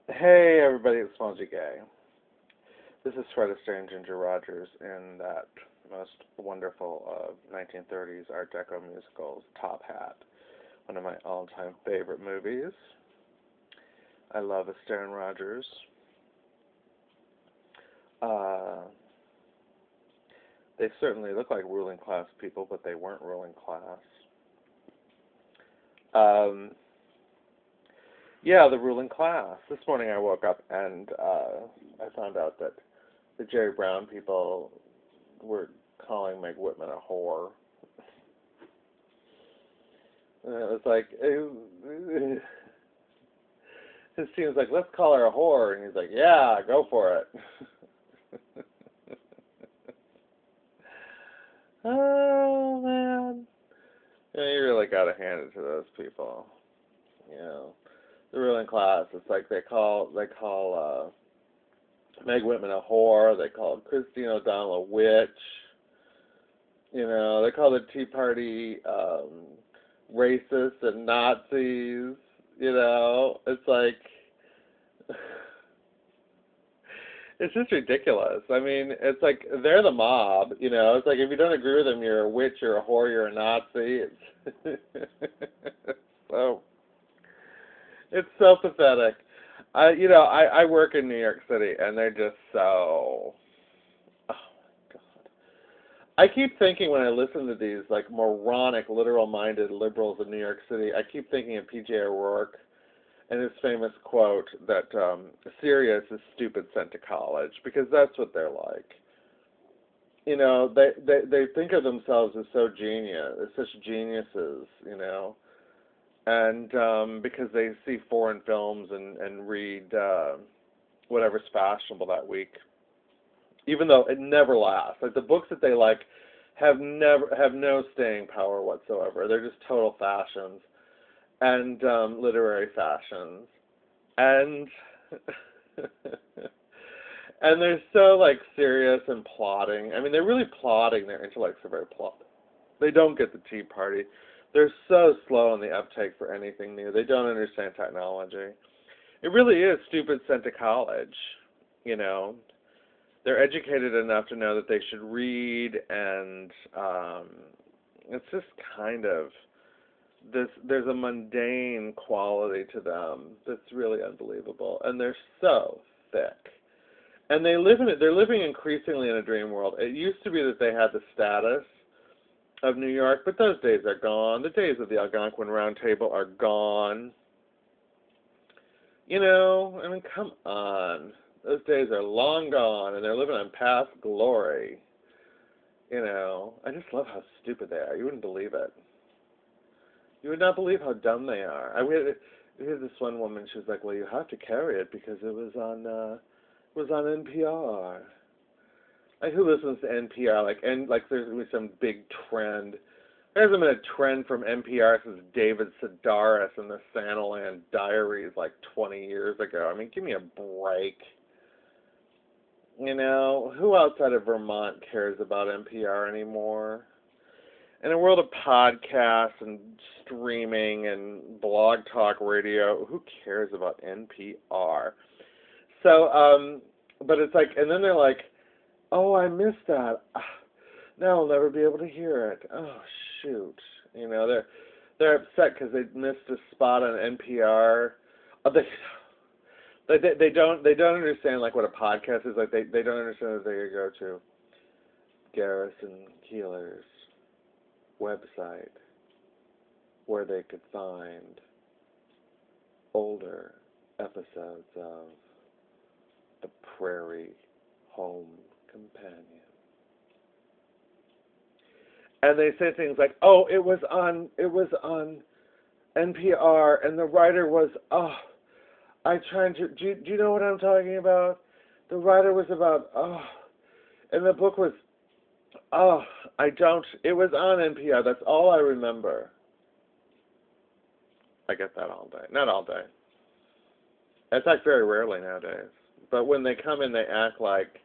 Hey everybody, it's Small G Gay. This is Fred Astaire and Ginger Rogers in that most wonderful of 1930s Art Deco musicals, Top Hat, one of my all-time favorite movies. I love Astaire and Rogers. Uh, they certainly look like ruling class people, but they weren't ruling class. Um, yeah, the ruling class. This morning I woke up and I found out that the Jerry Brown people were calling Meg Whitman a whore. And it was like, his team's like, let's call her a whore. And he's like, yeah, go for it. Oh, man. Yeah, you really got to hand it to those people. You know, the ruling class, it's like they call Meg Whitman a whore. They call Christine O'Donnell a witch. You know, they call the Tea Party racist and Nazis. You know, it's like it's just ridiculous. I mean, it's like they're the mob. You know, it's like if you don't agree with them, you're a witch, you're a whore, you're a Nazi. So it's so pathetic. I work in New York City, and they're just so. Oh my God. I keep thinking when I listen to these like moronic, literal-minded liberals in New York City, I keep thinking of P.J. O'Rourke and his famous quote that Sirius is stupid sent to college, because that's what they're like. You know, they think of themselves as so genius, as such geniuses, you know, and because they see foreign films and read whatever's fashionable that week, even though it never lasts. Like the books that they like have no staying power whatsoever. They're just total fashions and literary fashions, and and they're so like serious and plotting. I mean, they're really plotting. Their intellects are very plotting. They don't get the Tea Party. They're so slow in the uptake for anything new. They don't understand technology. It really is stupid sent to college. You know, they're educated enough to know that they should read, and it's just kind of this. There's a mundane quality to them that's really unbelievable, and they're so thick. And they live in it. They're living increasingly in a dream world. It used to be that they had the status of New York, but those days are gone. The days of the Algonquin Round Table are gone. You know, I mean, come on. Those days are long gone, and they're living on past glory. You know, I just love how stupid they are. You wouldn't believe it. You would not believe how dumb they are. We had this one woman. She was like, "Well, you have to carry it because it was on NPR." Like, who listens to NPR? Like there's gonna be some big trend. There hasn't been a trend from NPR since David Sedaris and the Santaland Diaries like 20 years ago. I mean, give me a break. You know, who outside of Vermont cares about NPR anymore? In a world of podcasts and streaming and blog talk radio, who cares about NPR? So, but it's like, and then they're like, oh, I missed that. Now I'll never be able to hear it. Oh, shoot. You know, they're upset because they missed a spot on NPR. Oh, they don't understand like what a podcast is. Like they don't understand that they go to Garrison Keillor's website where they could find older episodes of The Prairie Home Companion. And they say things like, "Oh, it was on NPR, and the writer was I trying to do you know what I'm talking about? The writer was about and the book was oh I don't it was on NPR. That's all I remember." I get that all day, not all day. In fact, very rarely nowadays. But when they come in, they act like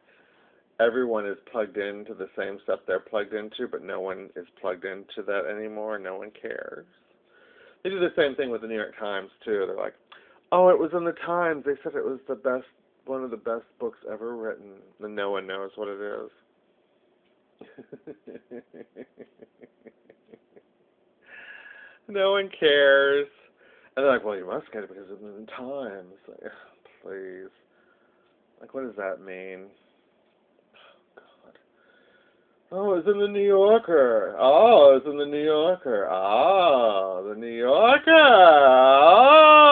everyone is plugged into the same stuff they're plugged into, but no one is plugged into that anymore. No one cares. They do the same thing with the New York Times too. They're like, Oh, it was in the Times. They said it was the best, one of the best books ever written, and no one knows what it is. No one cares. And they're like, well, you must get it because it's in the Times. Like, please. Like, what does that mean? God. Oh, it's in the New Yorker. Oh, it's in the New Yorker. Oh, the New Yorker. Oh.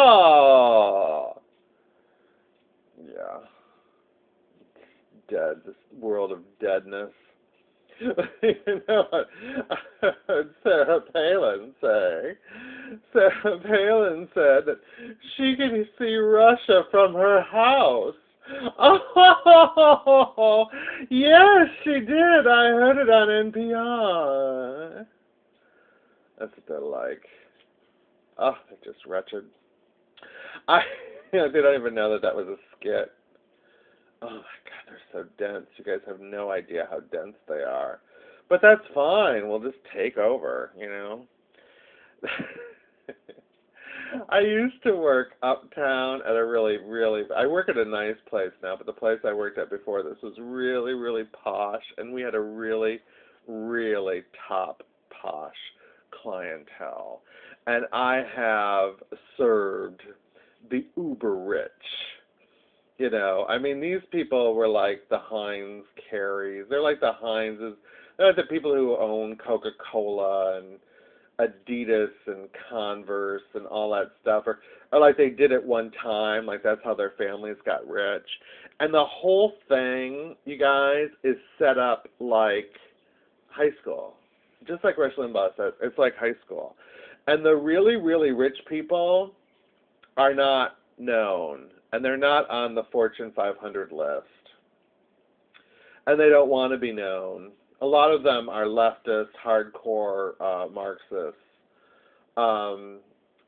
Yeah. Dead. This world of deadness. You know what Sarah Palin say? Sarah Palin said that she can see Russia from her house. Oh, yes, she did. I heard it on NPR. That's what they're like. Oh, they're just wretched. I, they don't even know that that was a skit. Oh my God, they're so dense. You guys have no idea how dense they are. But that's fine. We'll just take over, you know. I used to work uptown at a I work at a nice place now, but the place I worked at before this was really, really posh, and we had a really, really top posh clientele. And I have served the uber rich. You know, I mean, these people were like the Heinz Careys. They're like the Heinzes. They're like the people who own Coca-Cola and Adidas and Converse and all that stuff. Or like they did it one time. Like that's how their families got rich. And the whole thing, you guys, is set up like high school. Just like Rush Limbaugh said, it's like high school. And the really, really rich people are not known. And they're not on the Fortune 500 list. And they don't want to be known. A lot of them are leftist, hardcore Marxists,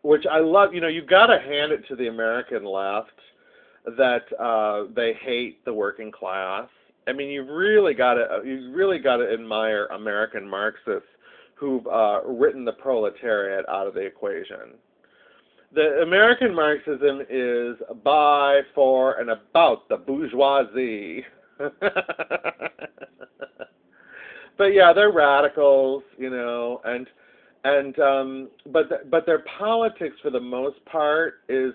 which I love. You know, you've got to hand it to the American left that they hate the working class. I mean, you've really got to admire American Marxists who've written the proletariat out of the equation. The American Marxism is by, for, and about the bourgeoisie. But yeah, they're radicals, you know, but their politics for the most part is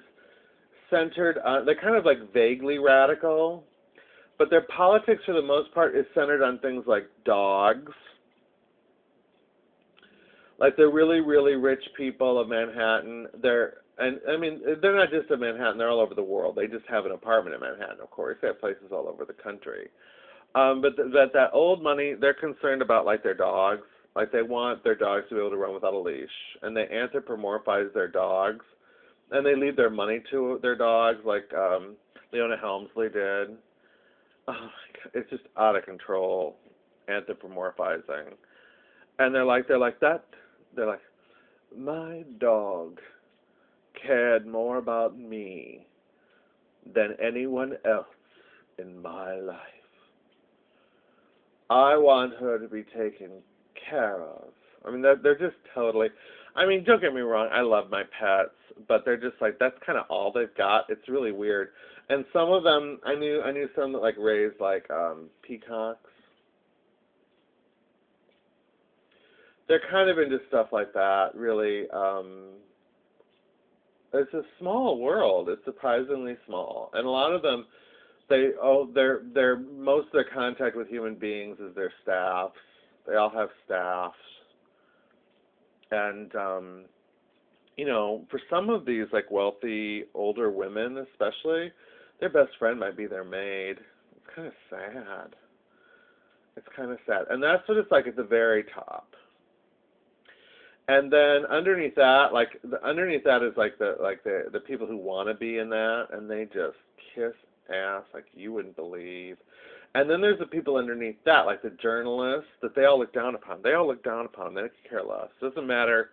centered on, they're kind of like vaguely radical, but their politics for the most part is centered on things like dogs. Like the really, really rich people of Manhattan, they're not just in Manhattan, they're all over the world. They just have an apartment in Manhattan, of course. They have places all over the country. But that old money, they're concerned about like their dogs. Like they want their dogs to be able to run without a leash. And they anthropomorphize their dogs. And they leave their money to their dogs like Leona Helmsley did. Oh my God, it's just out of control, anthropomorphizing. And they're like, my dog cared more about me than anyone else in my life. I want her to be taken care of. I mean, they're just totally, I mean, don't get me wrong, I love my pets, but they're just like, that's kind of all they've got. It's really weird. And some of them, I knew some that like raised like peacocks. They're kind of into stuff like that, really. It's a small world. It's surprisingly small, and a lot of them, their most of their contact with human beings is their staffs. They all have staffs, and you know, for some of these like wealthy older women, especially, their best friend might be their maid. It's kind of sad. It's kind of sad, and that's what it's like at the very top. And then underneath that, underneath that is like the people who want to be in that, and they just kiss ass like you wouldn't believe. And then there's the people underneath that, like the journalists, that they all look down upon. They all look down upon them. They don't care less. It doesn't matter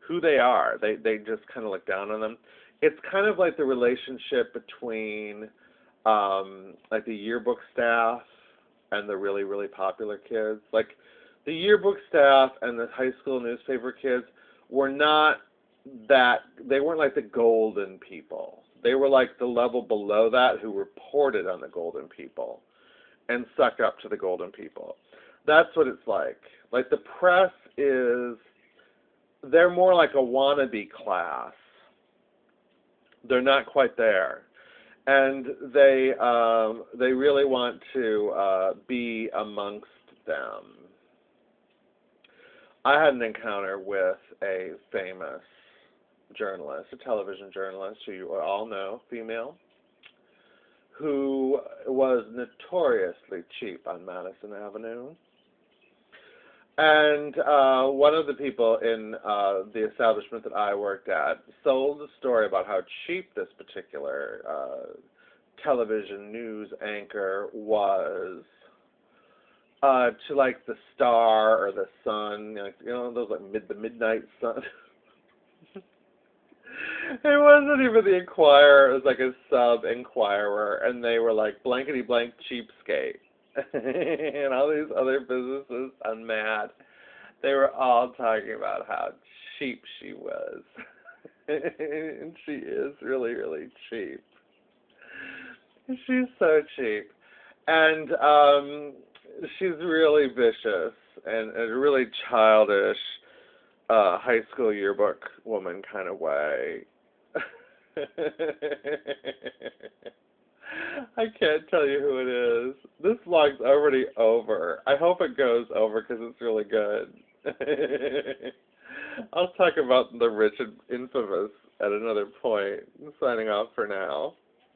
who they are. They just kind of look down on them. It's kind of like the relationship between like the yearbook staff and the really, really popular kids. Like the yearbook staff and the high school newspaper kids were not that they weren't like the golden people. They were like the level below that who reported on the golden people and suck up to the golden people. That's what it's like. Like the press is, they're more like a wannabe class. They're not quite there. And they really want to be amongst them. I had an encounter with a famous journalist, a television journalist who you all know, female, who was notoriously cheap on Madison Avenue. And one of the people in the establishment that I worked at sold a story about how cheap this particular television news anchor was to like the Star or the Sun, those like the Midnight Sun. It wasn't even the Inquirer, it was like a sub-Inquirer, and they were like blankety-blank cheapskate. And all these other businesses on Mad, they were all talking about how cheap she was. And she is really, really cheap. She's so cheap. And she's really vicious and a really childish high school yearbook woman kind of way. I can't tell you who it is. This vlog's already over. I hope it goes over because it's really good. I'll talk about the rich and infamous at another point. I'm signing off for now.